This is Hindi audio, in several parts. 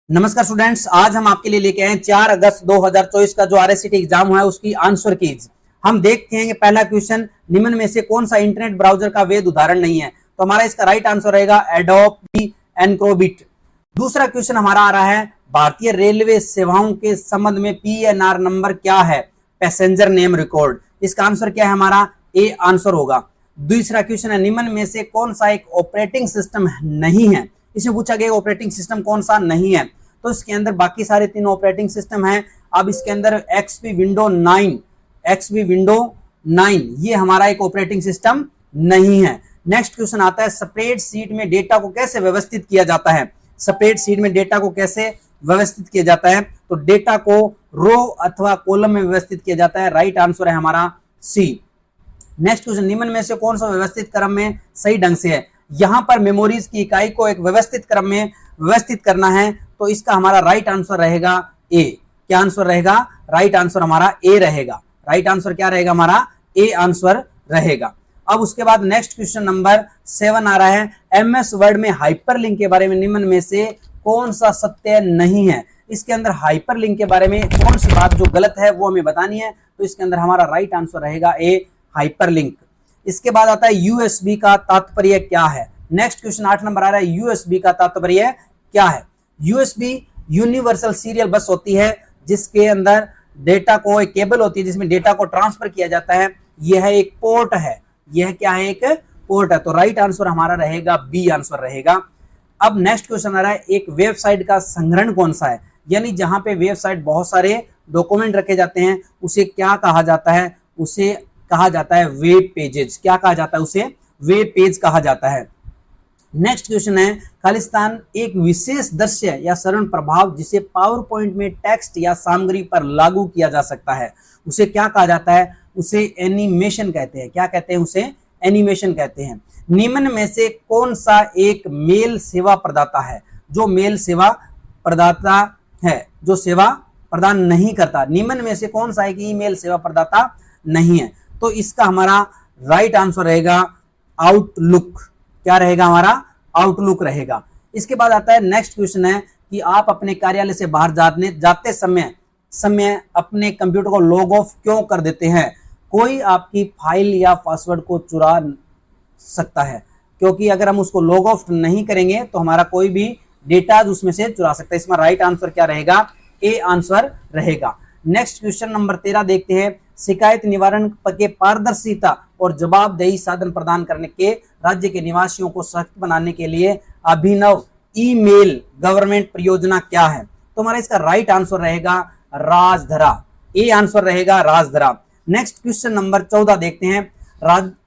नमस्कार स्टूडेंट्स, आज हम आपके लिए लेके आए 4 अगस्त 2024 का जो आरएससीटी एग्जाम हुआ है उसकी आंसर कीज। हम देखते हैं कि पहला क्वेश्चन, निम्न में से कौन सा इंटरनेट ब्राउजर का वैध उदाहरण नहीं है। तो हमारा इसका राइट आंसर रहेगा एडोबी एनक्रोबिट। दूसरा क्वेश्चन हमारा आ रहा है, भारतीय रेलवे सेवाओं के संबंध में पीएनआर नंबर क्या है? Passenger name record. इसका आंसर क्या है? हमारा ए आंसर होगा। दूसरा क्वेश्चन है, निम्न में से कौन सा एक ऑपरेटिंग सिस्टम नहीं है? इसमें पूछा गया ऑपरेटिंग सिस्टम कौन सा नहीं है, तो इसके अंदर बाकी सारे तीन ऑपरेटिंग सिस्टम हैं। अब इसके अंदर एक्सपी विंडो 9 ये हमारा एक ऑपरेटिंग सिस्टम नहीं है। नेक्स्ट क्वेश्चन आता है, स्प्रेडशीट में डेटा को कैसे व्यवस्थित किया जाता है? स्प्रेडशीट में डेटा को कैसे व्यवस्थित किया जाता है? तो डेटा को रो अथवा कॉलम में व्यवस्थित किया जाता है। राइट आंसर है हमारा सी। नेक्स्ट क्वेश्चन, निम्न में से कौन सा व्यवस्थित क्रम में सही ढंग से है? यहां पर मेमोरीज की इकाई को एक व्यवस्थित क्रम में व्यवस्थित करना है, तो इसका हमारा राइट आंसर रहेगा ए। क्या आंसर रहेगा? राइट आंसर हमारा ए रहेगा। राइट आंसर क्या रहेगा? हमारा ए आंसर रहेगा। अब उसके बाद नेक्स्ट क्वेश्चन नंबर 7 आ रहा है, एमएस वर्ड में हाइपरलिंक के बारे में निम्न में से कौन सा सत्य नहीं है? इसके अंदर हाइपरलिंक के बारे में कौन सी बात जो गलत है वो हमें बतानी है, तो इसके अंदर हमारा राइट आंसर रहेगा ए हाइपरलिंक। इसके बाद आता है यूएसबी का तात्पर्य क्या है? नेक्स्ट क्वेश्चन 8 नंबर आ रहा है, यूएसबी का तात्पर्य क्या है? यूएसबी यूनिवर्सल सीरियल बस होती है जिसके अंदर डेटा को, एक केबल होती है जिसमें डेटा को ट्रांसफर किया जाता है। यह एक पोर्ट है। यह क्या है? एक पोर्ट है। तो राइट आंसर हमारा रहेगा बी आंसर रहेगा। अब नेक्स्ट क्वेश्चन आ रहा है, एक वेबसाइट का संग्रहण कौन सा है? यानी जहां पे वेबसाइट बहुत सारे डॉक्यूमेंट रखे जाते हैं उसे क्या कहा जाता है? उसे कहा जाता है वेब पेजेस। क्या कहा जाता है? उसे वेब पेज कहा जाता है। नेक्स्ट क्वेश्चन है, खालिस्तान एक विशेष दृश्य या सरल प्रभाव जिसे पावर पॉइंट में टेक्स्ट या सामग्री पर लागू किया जा सकता है, उसे क्या कहा जाता है? उसे एनिमेशन कहते हैं। क्या कहते हैं? उसे एनिमेशन कहते हैं। निम्न में से कौन सा एक मेल सेवा प्रदाता है जो मेल सेवा प्रदाता है, जो सेवा प्रदान नहीं करता? निम्न में से कौन सा एक ईमेल सेवा प्रदाता नहीं है? तो इसका हमारा राइट आंसर रहेगा आउटलुक। क्या रहेगा? हमारा आउटलुक रहेगा। इसके बाद आता है नेक्स्ट क्वेश्चन है कि आप अपने कार्यालय से बाहर जाते समय अपने कंप्यूटर को लॉग ऑफ क्यों कर देते हैं? कोई आपकी फाइल या पासवर्ड को चुरा सकता है, क्योंकि अगर हम उसको लॉग ऑफ नहीं करेंगे तो हमारा कोई भी डेटा उसमें से चुरा सकता है। इसमें राइट आंसर क्या रहेगा? ए आंसर रहेगा। नेक्स्ट क्वेश्चन नंबर 13 देखते हैं, शिकायत निवारण के पारदर्शिता और जवाबदेही साधन प्रदान करने के राज्य के निवासियों को सशक्त बनाने के लिए अभिनव ईमेल गवर्नमेंट परियोजना क्या है? तो हमारा इसका राइट आंसर रहेगा राजधरा। ए आंसर रहेगा राजधरा। नेक्स्ट क्वेश्चन नंबर 14 देखते हैं,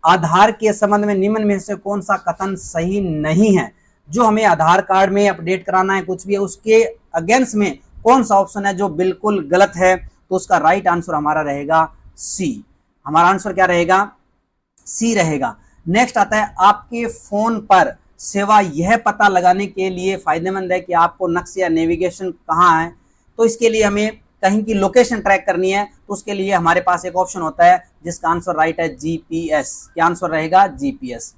आधार के संबंध में निम्न में से कौन सा कथन सही नहीं है? जो हमें आधार कार्ड में अपडेट कराना है कुछ भी है, उसके अगेंस्ट में कौन सा ऑप्शन है जो बिल्कुल गलत है? तो उसका राइट आंसर हमारा रहेगा सी। हमारा आंसर क्या रहेगा? सी रहेगा। नेक्स्ट आता है, आपके फोन पर सेवा यह पता लगाने के लिए फायदेमंद है कि आपको नक्शे या नेविगेशन कहाँ है। तो इसके लिए हमें कहीं की लोकेशन ट्रैक करनी है, तो उसके लिए हमारे पास एक ऑप्शन होता है जिसका आंसर राइट है जीपीएस। क्या आंसर रहेगा? जीपीएस।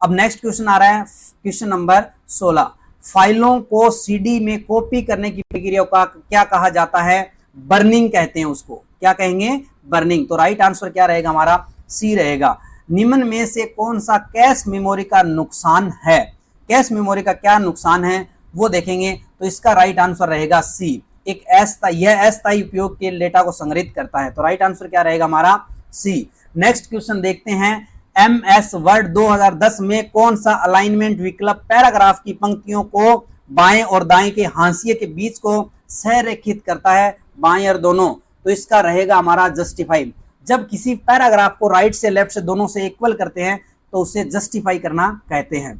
अब नेक्स्ट क्वेश्चन आ रहा है, क्वेश्चन नंबर 16, फाइलों को सीडी में कॉपी करने की प्रक्रिया का क्या कहा जाता है? बर्निंग कहते हैं उसको। क्या कहेंगे? बर्निंग। तो राइट आंसर क्या रहेगा? हमारा सी रहेगा। निम्न में से कौन सा कैश मेमोरी का नुकसान है? कैश मेमोरी का क्या नुकसान है वो देखेंगे, तो इसका राइट आंसर रहेगा सी। एक अस्थायी उपयोग के डेटा को संग्रहित करता है। तो राइट आंसर क्या रहेगा? हमारा सी। नेक्स्ट क्वेश्चन देखते हैं, एमएस वर्ड 2010 में कौन सा अलाइनमेंट विकल्प पैराग्राफ की पंक्तियों को बाएं और दाएं के हाशिए के बीच को संरेखित करता है? बाएं और दोनों। तो इसका रहेगा हमारा जस्टिफाई। जब किसी पैराग्राफ को राइट से लेफ्ट से दोनों से इक्वल करते हैं तो उसे जस्टिफाई करना कहते हैं।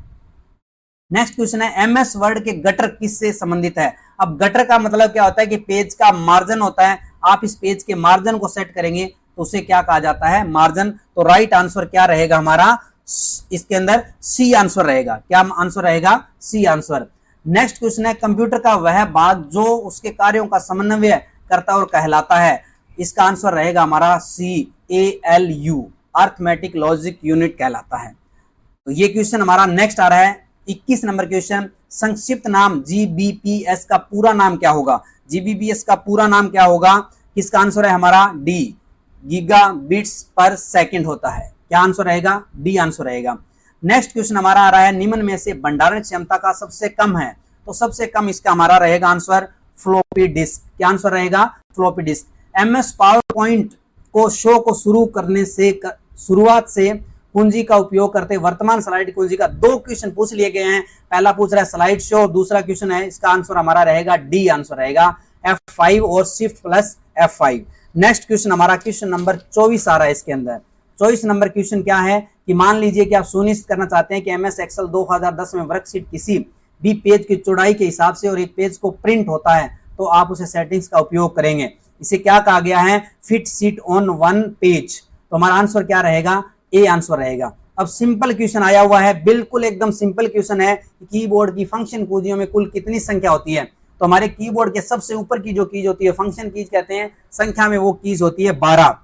नेक्स्ट क्वेश्चन है, एमएस वर्ड के गटर किससे संबंधित है? अब गटर का मतलब क्या होता है कि पेज का मार्जिन होता है। आप इस पेज के मार्जिन को सेट करेंगे तो उसे क्या कहा जाता है? मार्जिन। तो राइट आंसर क्या रहेगा? हमारा इसके अंदर सी आंसर रहेगा। क्या आंसर रहेगा? C answer. नेक्स्ट क्वेश्चन है, कंप्यूटर का वह भाग जो उसके कार्यों का समन्वय करता और कहलाता है। इसका आंसर रहेगा हमारा सी, ALU, अर्थमेटिक लॉजिक यूनिट कहलाता है। तो ये क्वेश्चन हमारा नेक्स्ट आ रहा है, 21 नंबर क्वेश्चन, संक्षिप्त नाम जीबीपीएस का पूरा नाम क्या होगा? जीबीपीएस का पूरा नाम क्या होगा? किसका आंसर है हमारा डी, गीगा बिट्स पर सेकंड होता है। क्या आंसर रहेगा? डी आंसर रहेगा। नेक्स्ट क्वेश्चन हमारा आ रहा है, निम्न में से भंडारण क्षमता का सबसे कम है, तो सबसे कम इसका हमारा रहेगा आंसर फ्लॉपी डिस्क। क्या आंसर रहेगा? Floppy disk. MS power point को शो को शुरू करने से शुरुआत से कुंजी का उपयोग करते वर्तमान स्लाइड कुंजी का 2 क्वेश्चन पूछ लिए गए हैं। पहला पूछ रहा है स्लाइड शो, दूसरा क्वेश्चन है इसका आंसर हमारा रहेगा डी आंसर रहेगा F5 और shift plus F5। Next question हमारा क्वेश्चन नंबर 24 आ रहा है इसके अंदर। 24 नंबर क्वेश्चन क्या है कि मान लीजिए कि आप सुनिश्चित करना चाहते हैं कि एमएस एक्सेल 2010 में वर्कशीट किसी भी पेज की चौड़ाई के हिसाब से और एक पेज को प्रिंट होता है तो आप उसे सेटिंग्स का उपयोग करेंगे। इसे क्या कहा गया है? Fit sheet on one page. तो हमारा आंसर क्या रहेगा? ए आंसर रहेगा। अब सिंपल क्वेश्चन आया हुआ है, बिल्कुल एकदम सिंपल क्वेश्चन है कि कीबोर्ड की फंक्शन कुंजियों में कुल कितनी संख्या होती है? तो हमारे कीबोर्ड के सबसे ऊपर की जो कीज होती है फंक्शन कीज कहते हैं, संख्या में वो कीज होती है 12।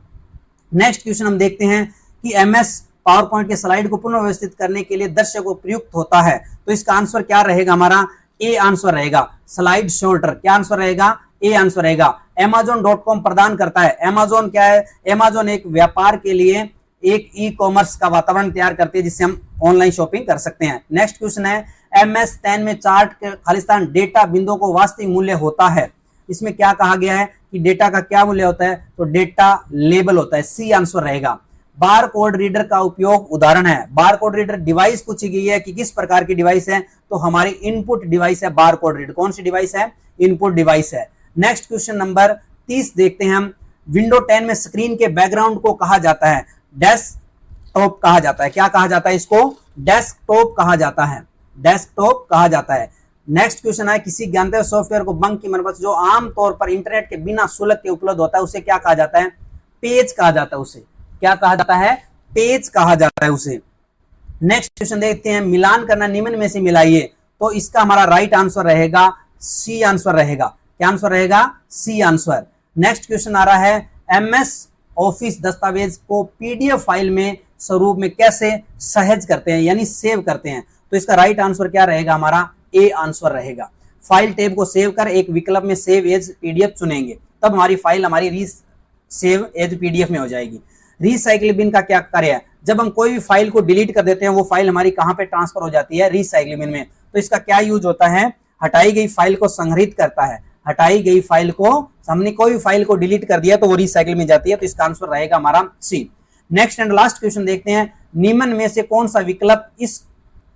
नेक्स्ट क्वेश्चन हम देखते हैं कि एमएस पावर पॉइंट के स्लाइड को पुनर्व्यवस्थित करने के लिए दर्शक को प्रयुक्त होता है, तो इसका आंसर क्या रहेगा? हमारा ए आंसर रहेगा स्लाइड शॉर्टर। क्या आंसर रहेगा? ए आंसर रहेगा। Amazon.com प्रदान करता है। Amazon क्या है? Amazon एक व्यापार के लिए एक ई कॉमर्स का वातावरण तैयार करती है जिससे हम ऑनलाइन शॉपिंग कर सकते हैं। नेक्स्ट क्वेश्चन है, MS 10 में चार्ट के खालिस्तान डेटा बिंदुओं को वास्तविक मूल्य होता है। इसमें क्या कहा गया है कि डेटा का क्या मूल्य होता है? तो डेटा लेबल होता है। सी आंसर रहेगा। बार कोड रीडर का उपयोग उदाहरण है। बार कोड रीडर डिवाइस पूछी गई है कि किस प्रकार की डिवाइस है, तो हमारी इनपुट डिवाइस है बार कोड रीडर। कौन सी डिवाइस है? इनपुट डिवाइस है। नेक्स्ट क्वेश्चन नंबर 30 देखते हैं हम। विंडो 10 में स्क्रीन के बैकग्राउंड को कहा जाता है डेस्कटॉप कहा जाता है। क्या कहा जाता है? इसको डेस्कटॉप कहा जाता है। डेस्कटॉप कहा जाता है। नेक्स्ट क्वेश्चन है, किसी ज्ञानते सॉफ्टवेयर को बंक की मरम्मत जो आमतौर पर इंटरनेट के बिना शुल्क के उपलब्ध होता है उसे क्या कहा जाता है? पेज कहा जाता है। उसे क्या कहा जाता है? पेज कहा जाता है उसे। नेक्स्ट क्वेश्चन देखते हैं, मिलान करना निम्न में से मिलाइए, तो इसका हमारा राइट आंसर रहेगा सी आंसर रहेगा। क्या आंसर रहेगा? C answer. नेक्स्ट क्वेश्चन आ रहा है, एमएस ऑफिस दस्तावेज को पीडीएफ फाइल में स्वरूप में कैसे सहज करते हैं यानी सेव करते हैं, तो इसका राइट आंसर क्या रहेगा? हमारा ए आंसर रहेगा। फाइल टैब को सेव कर एक विकल्प में सेव एज पीडीएफ चुनेंगे, तब हमारी फाइल हमारी सेव एज पीडीएफ में हो जाएगी। रिसाइकिल बिन का क्या कार्य है? जब हम कोई भी फाइल को डिलीट कर देते हैं वो फाइल हमारी कहां पे ट्रांसफर हो जाती है? रिसाइकिल बिन में। तो इसका क्या यूज होता है? हटाई गई फाइल को संग्रहित करता है। हटाई गई फाइल को, हमने कोई भी फाइल को डिलीट कर दिया तो वो रिसाइकिल में जाती है, तो इसका आंसर रहेगा हमारा सी। नेक्स्ट एंड लास्ट क्वेश्चन देखते हैं, निम्न में से कौन सा विकल्प इस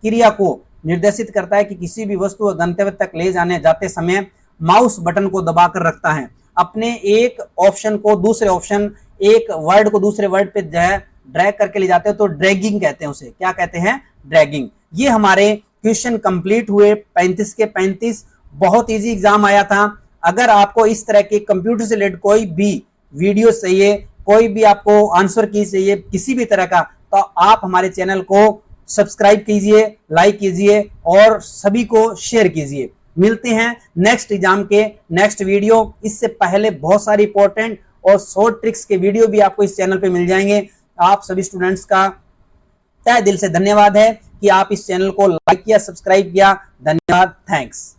क्रिया को निर्देशित करता है कि किसी भी वस्तु को गंतव्य तक ले जाते समय माउस बटन को दबाकर रखता है? अपने एक ऑप्शन को दूसरे ऑप्शन, एक वर्ड को दूसरे वर्ड पे ड्रैग करके ले जाते हैं तो ड्रैगिंग कहते हैं उसे। क्या कहते हैं? ड्रैगिंग। ये हमारे क्वेश्चन कंप्लीट हुए 35 के 35। बहुत इजी एग्जाम आया था। अगर आपको इस तरह के कंप्यूटर से रिलेटेड कोई भी वीडियो चाहिए, कोई भी आपको आंसर की चाहिए किसी भी तरह का, तो आप हमारे चैनल को सब्सक्राइब कीजिए, लाइक कीजिए और सभी को शेयर कीजिए। मिलते हैं नेक्स्ट एग्जाम के नेक्स्ट वीडियो। इससे पहले बहुत सारी इंपॉर्टेंट और शॉर्ट ट्रिक्स के वीडियो भी आपको इस चैनल पे मिल जाएंगे। आप सभी स्टूडेंट्स का तहे दिल से धन्यवाद है कि आप इस चैनल को लाइक किया, सब्सक्राइब किया। धन्यवाद, थैंक्स।